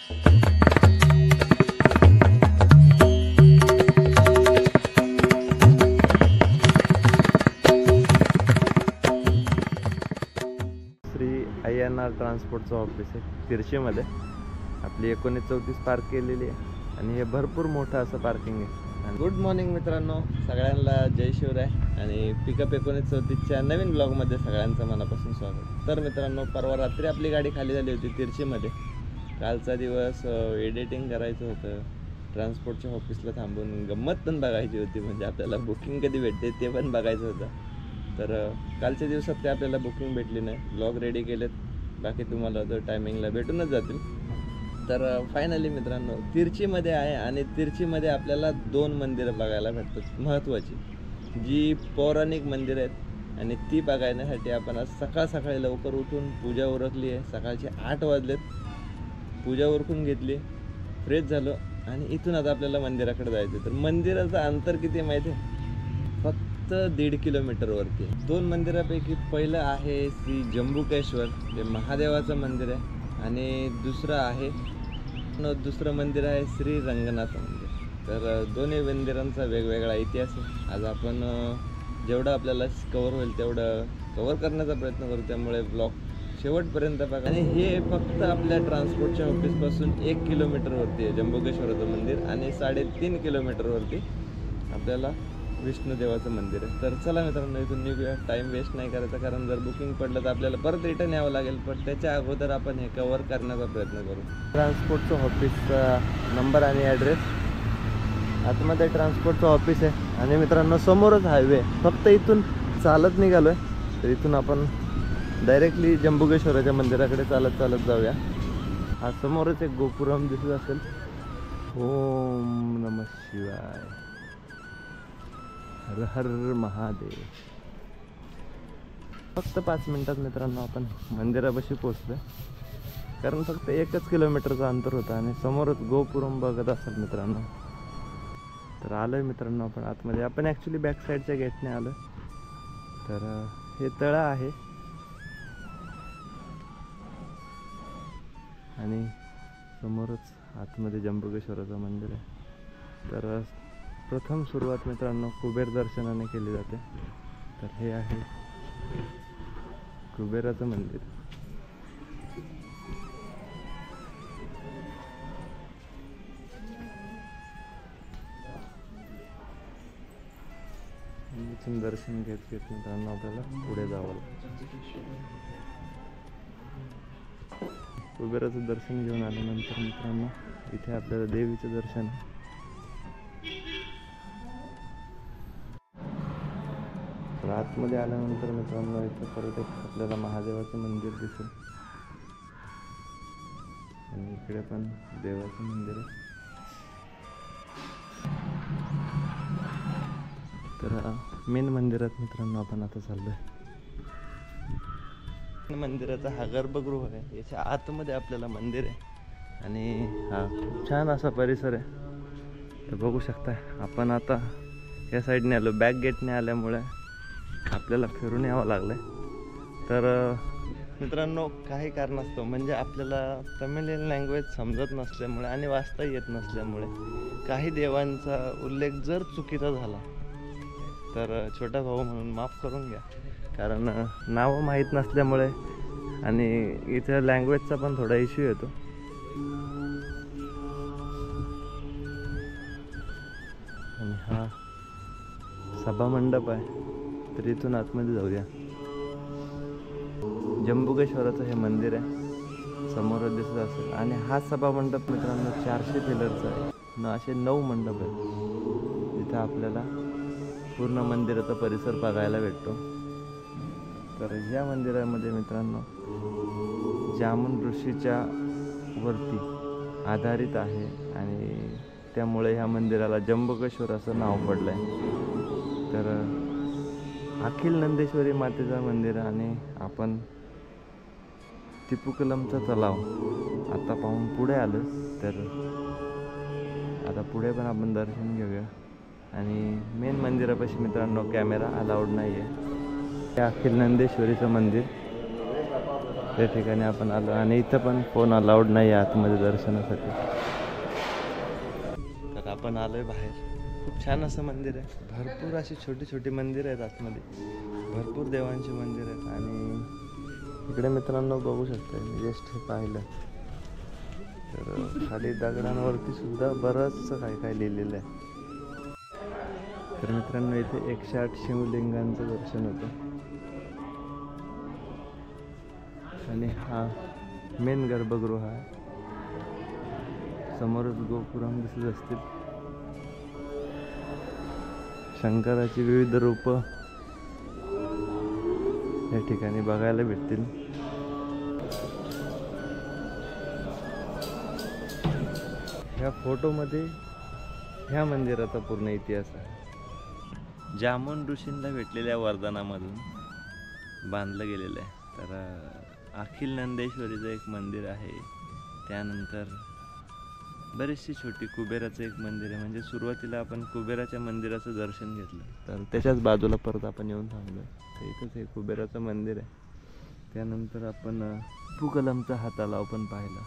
INR ट्रान्सपोर्टचं office आहे तिरशीमध्ये. आपली 1934 park केलेली आहे आणि हे भरपूर मोठं असं पार्किंग आहे. गुड मॉर्निंग मित्रांनो, सगळ्यांना जय शिवराय आणि पिकअप 1934च्या नवीन ब्लॉगमध्ये सगळ्यांचं मनापासून स्वागत. तर मित्रांनो, परवा रात्री आपली गाडी खाली झाली होती तिरशीमध्ये. कालचा दिवस एडिटिंग करायचं होतं, ट्रान्सपोर्टच्या ऑफिसला थांबून गंमत पण बघायची होती, म्हणजे आपल्याला बुकिंग कधी भेटते ते पण बघायचं होतं. तर कालच्या दिवसात काय आपल्याला बुकिंग भेटली नाही. ब्लॉग रेडी केलेत, बाकी तुम्हाला तर टायमिंगला भेटूनच जातील. तर फायनली मित्रांनो तिरचीमध्ये आहे आणि तिरचीमध्ये आपल्याला 2 मंदिरं बघायला भेटतात महत्त्वाची, जी पौराणिक मंदिरं आहेत. आणि ती बघण्यासाठी आपण आज सकाळी लवकर उठून पूजा उरकली आहे. सकाळचे 8 वाजलेत, पूजा उरकून घेतली, फ्रेश झालो आणि इथून आता आपल्याला मंदिराकडे जायचं. तर मंदिराचं अंतर किती माहिती आहे? फक्त 1.5 किलोमीटरवरती. 2 मंदिरापैकी पहिलं आहे श्री जंबुकेश्वर, जे महादेवाचं मंदिर आहे, आणि दुसरं मंदिर आहे श्री रंगनाथ मंदिर. तर दोन्ही मंदिरांचा वेगवेगळा इतिहास आहे. आज आपण जेवढं आपल्याला कवर होईल तेवढं कवर करण्याचा प्रयत्न करू, त्यामुळे ब्लॉग शेवटपर्यंत बघा. आणि हे फक्त आपल्या ट्रान्सपोर्टच्या ऑफिसपासून 1 किलोमीटरवरती आहे जंबुकेश्वराचं मंदिर, आणि 3.5 किलोमीटरवरती आपल्याला विष्णुदेवाचं मंदिर आहे. तर चला मित्रांनो, इथून निघूया. टाईम वेस्ट नाही करायचा, कारण जर बुकिंग पडलं तर आपल्याला परत रिटर्न यावं लागेल. पण त्याच्या अगोदर आपण हे कवर करण्याचा प्रयत्न करू. ट्रान्सपोर्टचं ऑफिसचा नंबर आणि ॲड्रेस. आतमध्ये ट्रान्सपोर्टचं ऑफिस आहे आणि मित्रांनो समोरच हायवे. फक्त इथून चालत निघालो आहे, तर इथून आपण डायरेक्टली जंबुकेश्वराच्या मंदिराकडे चालत जाऊया. हा समोरच एक गोपुरम दिसत असेल. ओम नमः शिवाय, हर हर महादेव. फक्त 5 मिनिटात मित्रांनो आपण मंदिरापाशी पोचलो, कारण फक्त 1 किलोमीटरचं अंतर होतं आणि समोरच गोपुरम बघत असाल मित्रांनो. तर आलोय मित्रांनो आपण आतमध्ये. आपण ॲक्च्युली बॅक साईडच्या गेटने आलो. तर हे तळं आहे आणि समोरच आतमध्ये जंबुकेश्वराचं मंदिर आहे. तर प्रथम सुरुवात मित्रांनो कुबेर दर्शनाने केली जाते. तर हे आहे कुबेराचं मंदिर. इथून दर्शन घेत मित्रांनो आपल्याला पुढे जावं लागतं. कुबेराचं दर्शन घेऊन आल्यानंतर मित्रांनो इथे आपल्याला देवीचं दर्शन. तर आतमध्ये आल्यानंतर मित्रांनो इथं परत एक आपल्याला महादेवाचं मंदिर दिसेल आणि इकडे पण देवाचं मंदिर आहे. तर मेन मंदिरात मित्रांनो आपण आता चाललोय. मंदिराचा हा गर्भगृह आहे, याच्या आतमध्ये आपल्याला मंदिर आहे आणि हा खूप छान असा परिसर आहे. तर बघू शकता आपण आता या साईडने आलो, बॅक गेटने आल्यामुळे आपल्याला फिरून यावं लागलं आहे. तर मित्रांनो काही कारणास्तव, म्हणजे आपल्याला तमिळ लँग्वेज समजत नसल्यामुळे आणि वाचता येत नसल्यामुळे काही देवांचा उल्लेख जर चुकीचा झाला तर छोटा भाऊ म्हणून माफ करून घ्या, कारण नावं माहीत नसल्यामुळे आणि इथं लँग्वेजचा पण थोडा इश्यू येतो. आणि हा सभामंडप आहे, तर इथून आतमध्ये जाऊया. जंबुकेश्वराचं हे मंदिर आहे, समोर दिसत असेल. आणि हा सभामंडप मित्रांनो 400 पिलरचा आहे. असे 9 मंडप आहेत जिथं आपल्याला पूर्ण मंदिराचा परिसर बघायला भेटतो. तर ह्या मंदिरामध्ये मित्रांनो जामुन ऋषीच्या वरती आधारित आहे आणि त्यामुळे ह्या मंदिराला जंबुकेश्वर असं नाव पडलं आहे. तर अखिल नंदेश्वरी मातेचं मंदिर आणि आपण टिपूकलमचा तलाव आता पाहून पुढे आलो. तर आता पुढे पण आपण दर्शन घेऊया. आणि मेन मंदिरापाशी मित्रांनो कॅमेरा अलाउड नाही आहे. हे अखिल नंदेश्वरीचं मंदिर. त्या ठिकाणी आपण आलो आणि इथं पण फोन अलाउड नाही आहे आतमध्ये दर्शनासाठी. तर आपण आलोय बाहेर. खूप छान असं मंदिर आहे. भरपूर अशी छोटी छोटी मंदिरं आहेत आतमध्ये, भरपूर देवांची मंदिर आहेत. आणि इकडे मित्रांनो बघू शकता, मी जस्ट हे पाहिलं तर खाली दगडांवरती सुद्धा बरंचसं काय काय लिहिलेलं आहे. तर मित्रांनो इथे 108 शिवलिंगांचं दर्शन होतं. आणि हा मेन गर्भगृह आहे. समोरच गोपुरम दिसत असतील. शंकराची विविध रूपं या ठिकाणी बघायला भेटतील. ह्या फोटोमध्ये ह्या मंदिराचा पूर्ण इतिहास आहे. जामोन ऋषींना भेटलेल्या वरदानामधून बांधलं गेलेलं आहे. तर अखिल नंदेश्वरीचं एक मंदिर आहे. त्यानंतर बरीचशी छोटी कुबेराचं एक मंदिर आहे. म्हणजे सुरुवातीला आपण कुबेराच्या मंदिराचं दर्शन घेतलं, तर त्याच्याच बाजूला परत आपण येऊन थांबलो. तर इथंच हे कुबेराचं मंदिर आहे. त्यानंतर आपण पूकलमचा हा तलाव पण पाहिला,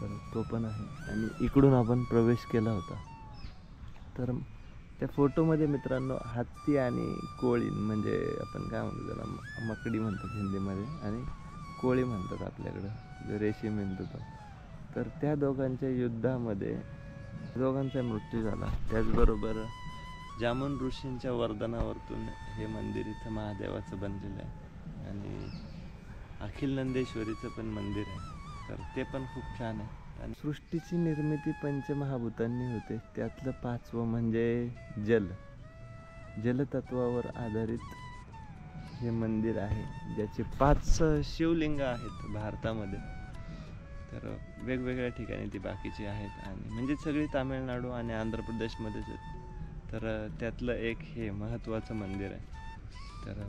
तर तो पण आहे. आणि इकडून आपण प्रवेश केला होता. तर त्या फोटोमध्ये मित्रांनो हत्ती आणि कोळी, म्हणजे आपण काय म्हणतो त्याला, मकडी म्हणतात हिंदीमध्ये आणि कोळी म्हणतात आपल्याकडं, जो रेशीम हिंदू तो. तर त्या दोघांच्या युद्धामध्ये दोघांचा मृत्यू झाला. त्याचबरोबर जामोन ऋषींच्या वरदानावरतून हे मंदिर इथं महादेवाचं बनलेलं आहे. आणि अखिल नंदेश्वरीचं पण मंदिर आहे. तर ते पण खूप छान आहे. आणि सृष्टीची निर्मिती पंचमहाभूतांनी होते. त्यातलं 5वं म्हणजे जलतत्वावर आधारित हे मंदिर आहे, ज्याचे 5 शिवलिंग आहेत भारतामध्ये. तर वेगवेगळ्या ठिकाणी ती बाकीची आहेत, आणि म्हणजे सगळी तामिळनाडू आणि आंध्र प्रदेशमध्येच आहेत. तर त्यातलं एक हे महत्त्वाचं मंदिर आहे. तर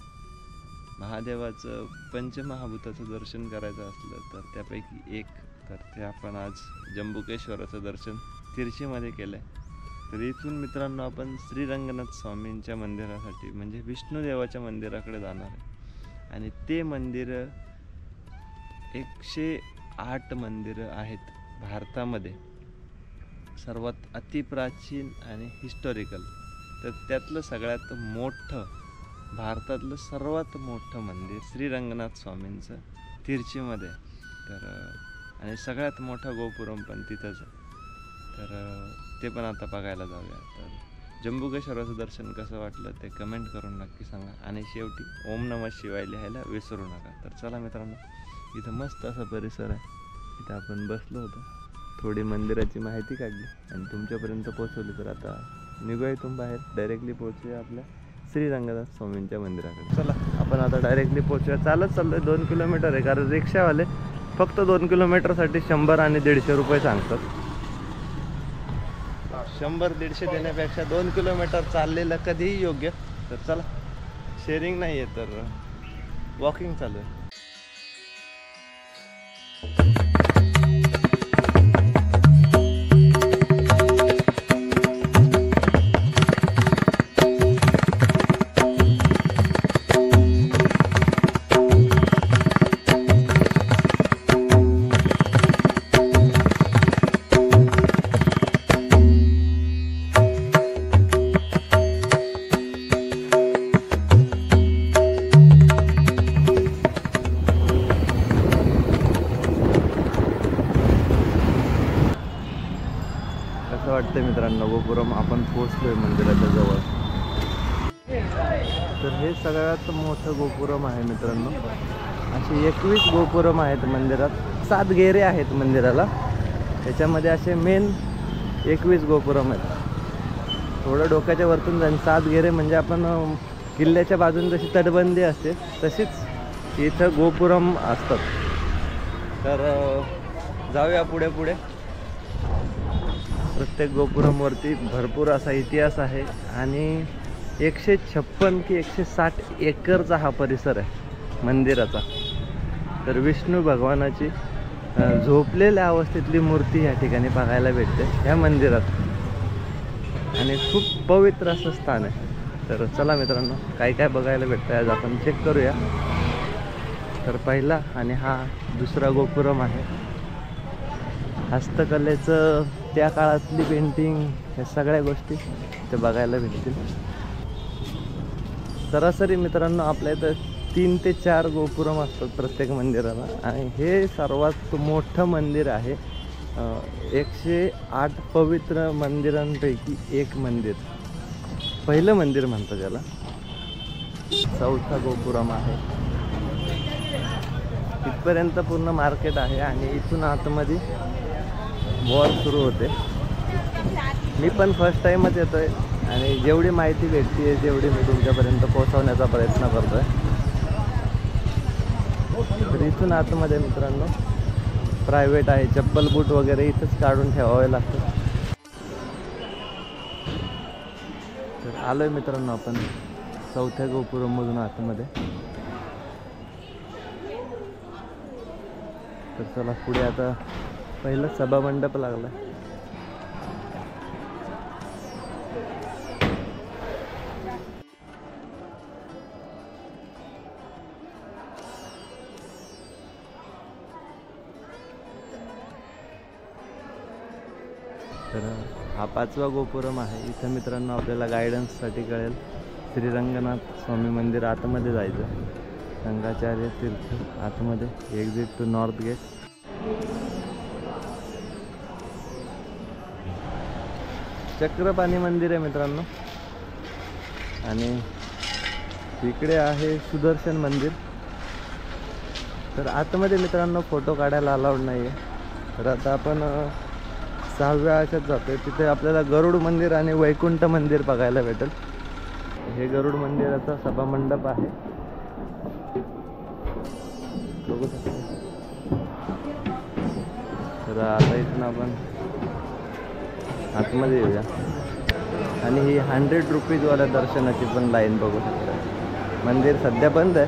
महादेवाचं पंचमहाभूताचं दर्शन करायचं असलं तर त्यापैकी एक, तर ते आपण आज जंबुकेश्वराचं दर्शन तिरशीमध्ये केलं आहे. तर इथून मित्रांनो आपण श्रीरंगनाथ स्वामींच्या मंदिरासाठी, म्हणजे विष्णुदेवाच्या मंदिराकडे जाणार आहे. आणि ते मंदिर 108 मंदिरं आहेत भारतामध्ये, सर्वात अतिप्राचीन आणि हिस्टॉरिकल. तर त्यातलं सगळ्यात मोठं, भारतातलं सर्वात मोठं मंदिर श्रीरंगनाथ स्वामींचं तिरचीमध्ये. तर आणि सगळ्यात मोठा गोपुरम पण तिथंच आहे. तर ते पण आता बघायला जाऊया. तर जंबुकेश्वराचं दर्शन कसं वाटलं ते कमेंट करून नक्की सांगा. आणि शेवटी ओम नमः शिवाय लिहायला विसरू नका. तर चला मित्रांनो, इथं मस्त असा परिसर आहे. इथं आपण बसलो होतो, थोडी मंदिराची माहिती काढली आणि तुमच्यापर्यंत पोहोचवली. तर आता निघूया इथून बाहेर, डायरेक्टली पोहोचूया आपल्या श्रीरंगनाथ स्वामींच्या मंदिराकडे. चला आपण आता डायरेक्टली पोहोचूया. चालत चाललोय. 2 किलोमीटर आहे, कारण रिक्षावाले फक्त 2 किलोमीटरसाठी 100 आणि 150 रुपये सांगतात. 100-150 देण्यापेक्षा 2 किलोमीटर चाललेलं कधीही योग्य. तर चला, शेअरिंग नाही आहे तर वॉकिंग चालू आहे. कसं वाटतं मित्रांनो, गोपुरम आपण पोहोचलोय मंदिराच्या जवळ. तर हे सगळ्यात मोठं गोपुरम आहे मित्रांनो. असे 21 गोपुरम आहेत मंदिरात. 7 गेरे आहेत मंदिराला. त्याच्यामध्ये असे मेन 21 गोपुरम आहेत. थोडं डोक्याच्या वरतून जाईल. 7 गेरे म्हणजे आपण किल्ल्याच्या बाजून जशी तटबंदी असते तशीच इथं गोपुरम असतात. तर जाऊया पुढे पुढे. प्रत्येक गोपुरमवरती भरपूर असा इतिहास आहे. आणि 156 की 160 एकरचा हा परिसर आहे मंदिराचा. तर विष्णू भगवानाची झोपलेल्या अवस्थेतली मूर्ती या ठिकाणी बघायला भेटते ह्या मंदिरात. आणि खूप पवित्र असं स्थान आहे. तर चला मित्रांनो, काय काय बघायला भेटतं आज आपण चेक करूया. तर पहिला आणि हा दुसरा गोपुरम आहे. हस्तकलेचं त्या काळातली पेंटिंग या सगळ्या गोष्टी ते बघायला भेटतील. सरासरी मित्रांनो आपल्या इथं 3 ते 4 गोपुरम असतात प्रत्येक मंदिराला आणि हे सर्वात मोठं मंदिर आहे. 108 पवित्र मंदिरांपैकी एक मंदिर, पहिलं मंदिर म्हणतात त्याला. चौथा गोपुरम आहे. इथपर्यंत पूर्ण मार्केट आहे आणि इथून आतमध्ये वॉर सुरू होते. मी पण फर्स्ट टाईमच येतो आहे आणि जेवढी माहिती भेटते आहे तेवढी मी तुमच्यापर्यंत पोहोचवण्याचा प्रयत्न करतो आहे. तर इथून आतमध्ये मित्रांनो प्रायव्हेट आहे. चप्पल बूट वगैरे इथंच काढून ठेवावे लागतं. तर आलो आहे मित्रांनो आपण चौथ्या गोपुरममधून आतमध्ये. तर चला पुढे आता पहिलं सभामंडप लागला. तर हा 5वा गोपुरम आहे. इथं मित्रांनो आपल्याला गायडन्ससाठी कळेल श्री रंगनाथ स्वामी मंदिर आतमध्ये जायचं. रंगाचार्य तीर्थ आतमध्ये, exit to north gate. Chakrapani मंदिर आहे मित्रांनो आणि इकडे आहे सुदर्शन मंदिर. तर आतमध्ये मित्रांनो फोटो काढायला अलाउड नाही आहे. तर आता आपण 6व्या आळशात जातोय. तिथे आपल्याला गरुड मंदिर आणि वैकुंठ मंदिर बघायला भेटेल. हे गरुड मंदिराचा सभामंडप आहे. बघू शकतो. तर आता इथून आपण आतमध्ये येऊया आणि ही 100 रुपीजवाल्या दर्शनाची पण लाईन बघू शकता. मंदिर सध्या बंद आहे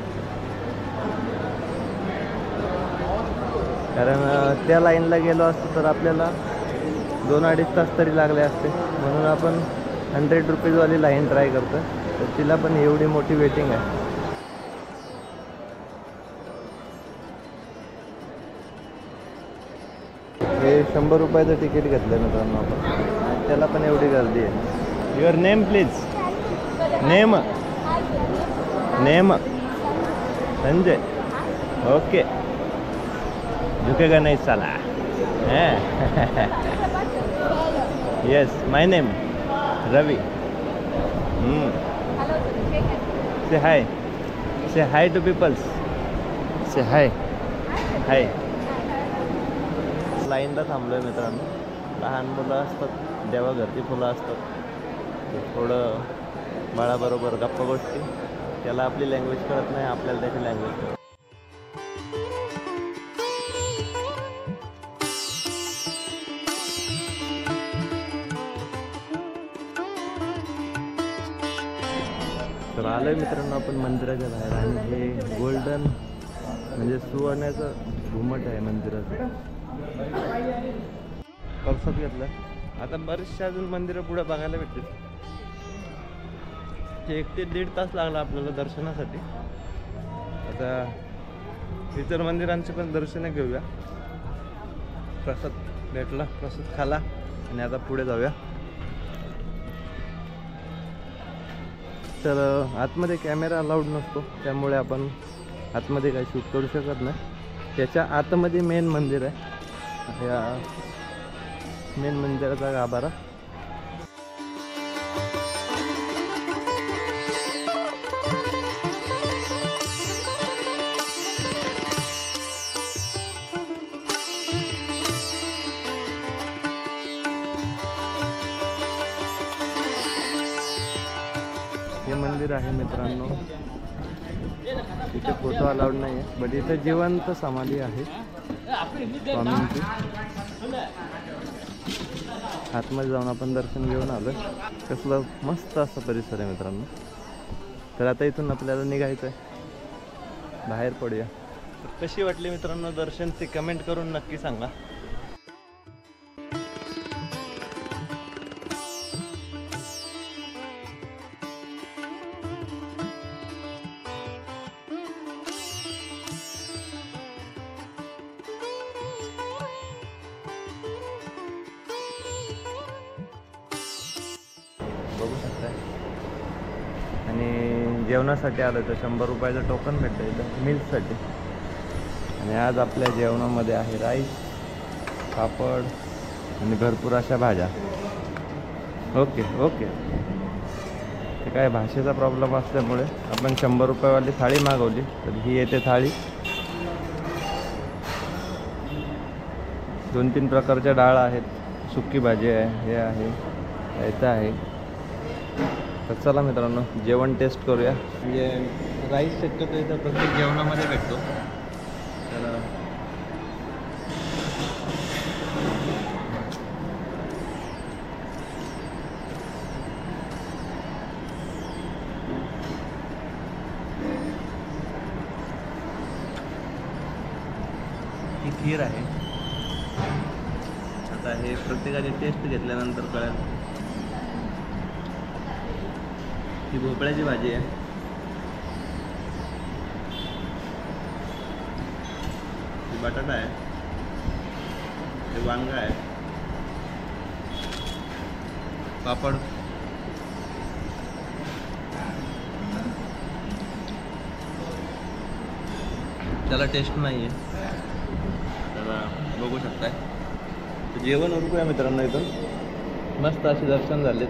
कारण त्या लाईनला गेलो असतो तर आपल्याला 2-2.5 तास तरी लागले असते. म्हणून आपण 100 रुपीजवाली लाईन ट्राय करतो. तर तिला पण एवढी मोठी वेटिंग आहे. हे 100 रुपयाचं तिकीट घेतलं मित्रांनो आपण. त्याला पण एवढी गर्दी आहे. Your name please. Name Sanjay. Okay. झुकेगा नहीं साला. Yes my name Ravi. Say hi to peoples. Say hi. लाईनला थांबलोय मित्रांनो. लहान मुलं असतात, देवाघरची फुलं असतात. थोडं बाळाबरोबर गप्पा गोष्टी. त्याला आपली लँग्वेज कळत नाही, आपल्याला त्याची लँग्वेज कळत. तर आलोय मित्रांनो आपण मंदिराच्या बाहेर आणि हे गोल्डन म्हणजे सुवर्णाचं घुमट आहे मंदिराचं. कळसात घेतलं. आता बरेचसे अजून मंदिरं पुढे बघायला भेटतील. 1 ते 1.5 तास लागला आपल्याला दर्शनासाठी. आता इतर मंदिरांचे पण दर्शन घेऊया. प्रसाद भेटला, प्रसाद खाला आणि आता पुढे जाऊया. तर आतमध्ये कॅमेरा अलाउड नसतो त्यामुळे आपण आतमध्ये काही शूट करू शकत नाही. त्याच्या आतमध्ये मेन मंदिर आहे. या मेन मंदिराचा गाभारा. हे मंदिर आहे मित्रांनो. इथे फोटो अलाउड नाही आहे बट इथे जिवंत समाधी आहे स्वामींची. आतमध्ये जाऊन आपण दर्शन घेऊन आलो. कसलं मस्त असं परिसर आहे मित्रांनो. तर आता इथून आपल्याला निघायचं आहे, बाहेर पडूया. तर कशी वाटली मित्रांनो दर्शन ते कमेंट करून नक्की सांगा. बघू शकता. आणि जेवणासाठी आलं तर 100 रुपयाचं टोकन भेटतं इथं मील्ससाठी. आणि आज आपल्या जेवणामध्ये आहे राईस, पापड आणि भरपूर अशा भाज्या. Okay okay. ते काय भाषेचा प्रॉब्लेम असल्यामुळे आपण 100 रुपयेवाली थाळी मागवली, तर ही येते थाळी. 2-3 प्रकारच्या डाळ आहेत, सुकी भाजी आहे, हे आहे, रायता आहे. तर चला मित्रांनो जेवण टेस्ट करूया. म्हणजे राईस शक्यतो इथं प्रत्येक जेवणामध्ये भेटतो. तर ही खीर आहे. आता हे प्रत्येकाची टेस्ट घेतल्यानंतर कळेल. ही भोपळ्याची भाजी आहे. ही बटाटा आहे. हे वांगा आहे. पापड. त्याला टेस्ट नाही आहे, तर बघू शकताय. तर जेवण उरकूया मित्रांनो. इथून मस्त असे दर्शन झालेत.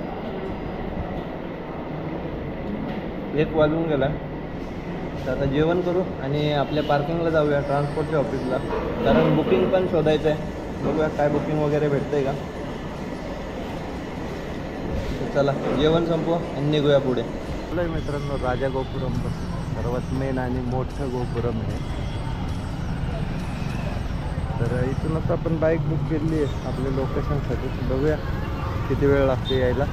1 वाजून गेला. तर आता जेवण करू आणि आपल्या पार्किंगला जाऊया, ट्रान्सपोर्टच्या ऑफिसला. कारण बुकिंग पण शोधायचं आहे. बघूया काय बुकिंग वगैरे भेटतंय का. चला जेवण संपू आणि निघूया पुढे. मित्रांनो राजा गोपुरम सर्वात मेन आणि मोठं गोपुरम आहे. तर इथूनच आपण बाईक बुक केली आहे आपल्या लोकेशनसाठी. बघूया किती वेळ लागते यायला.